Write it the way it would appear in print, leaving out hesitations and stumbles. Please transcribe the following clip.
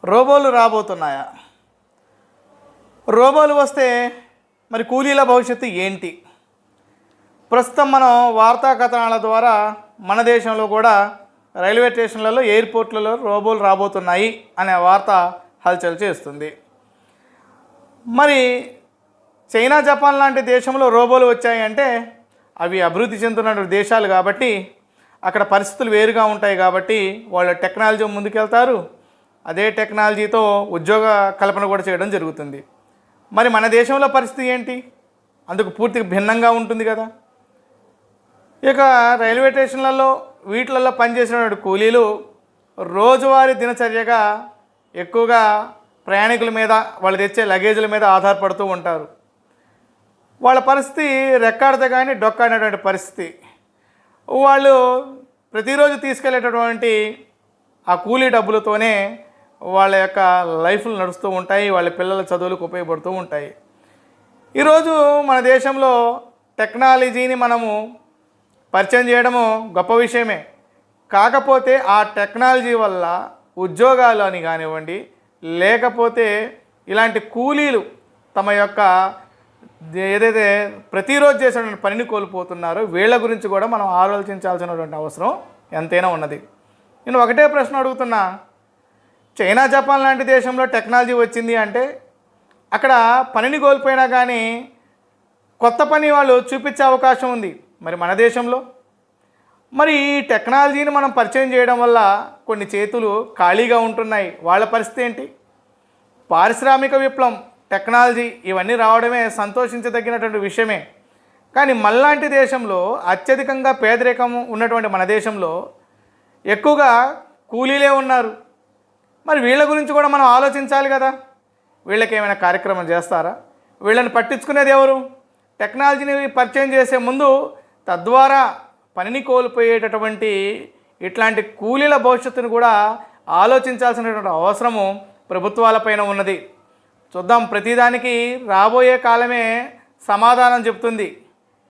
రోబోలు రాబోతున్నాయా? రోబోలు వస్తే మరి కూలీల భవిష్యత్తు ఏంటి? ప్రస్తుతం మనం వార్తా కథనాల ద్వారా మన దేశంలో కూడా రైల్వే స్టేషన్లలో, ఎయిర్పోర్ట్లలో రోబోలు రాబోతున్నాయి అనే వార్త హల్చల్ చేస్తుంది. మరి చైనా, జపాన్ లాంటి దేశంలో రోబోలు వచ్చాయంటే అవి అభివృద్ధి చెందుతున్న దేశాలు కాబట్టి అక్కడ పరిస్థితులు వేరుగా ఉంటాయి కాబట్టి వాళ్ళ టెక్నాలజీ ముందుకెళ్తారు. అదే టెక్నాలజీతో ఉద్యోగ కల్పన కూడా చేయడం జరుగుతుంది. మరి మన దేశంలో పరిస్థితి ఏంటి? అందుకు పూర్తిగా భిన్నంగా ఉంటుంది కదా. ఇక రైల్వే స్టేషన్లలో వీటిలలో పనిచేసినటువంటి కూలీలు రోజువారీ దినచర్యగా ఎక్కువగా ప్రయాణికుల మీద, వాళ్ళు తెచ్చే లగేజీల మీద ఆధారపడుతూ ఉంటారు. వాళ్ళ పరిస్థితి రెక్కాడితే కానీ డొక్కాడినటువంటి పరిస్థితి. వాళ్ళు ప్రతిరోజు తీసుకెళ్లేటటువంటి ఆ కూలీ డబ్బులతోనే వాళ్ళ యొక్క లైఫ్లు నడుస్తూ ఉంటాయి, వాళ్ళ పిల్లల చదువులకు ఉపయోగపడుతూ ఉంటాయి. ఈరోజు మన దేశంలో టెక్నాలజీని మనము పరిచయం చేయడము గొప్ప విషయమే. కాకపోతే ఆ టెక్నాలజీ వల్ల ఉద్యోగాలు అని కానివ్వండి, లేకపోతే ఇలాంటి కూలీలు తమ యొక్క ఏదైతే ప్రతిరోజు చేసేటువంటి పనిని కోల్పోతున్నారో వీళ్ళ గురించి కూడా మనం ఆలోచించాల్సినటువంటి అవసరం ఎంతైనా ఉన్నది. నేను ఒకటే ప్రశ్న అడుగుతున్నా, చైనా, జపాన్ లాంటి దేశంలో టెక్నాలజీ వచ్చింది అంటే అక్కడ పనిని కోల్పోయినా కానీ కొత్త పని వాళ్ళు చూపించే అవకాశం ఉంది. మరి మన దేశంలో మరి ఈ టెక్నాలజీని మనం పరిచయం చేయడం వల్ల కొన్ని చేతులు ఖాళీగా ఉంటున్నాయి. వాళ్ళ పరిస్థితి ఏంటి? పారిశ్రామిక విప్లవం, టెక్నాలజీ ఇవన్నీ రావడమే సంతోషించదగినటువంటి విషయమే. కానీ మనలాంటి దేశంలో అత్యధికంగా పేదరికం ఉన్నటువంటి మన దేశంలో ఎక్కువగా కూలీలే ఉన్నారు. మరి వీళ్ళ గురించి కూడా మనం ఆలోచించాలి కదా. వీళ్ళకి ఏమైనా కార్యక్రమం చేస్తారా? వీళ్ళని పట్టించుకునేది ఎవరు? టెక్నాలజీని పరిచయం చేసే ముందు తద్వారా పనిని కోల్పోయేటటువంటి ఇట్లాంటి కూలీల భవిష్యత్తును కూడా ఆలోచించాల్సినటువంటి అవసరము ప్రభుత్వాలపైన ఉన్నది. చూద్దాం, ప్రతిదానికి రాబోయే కాలమే సమాధానం చెప్తుంది.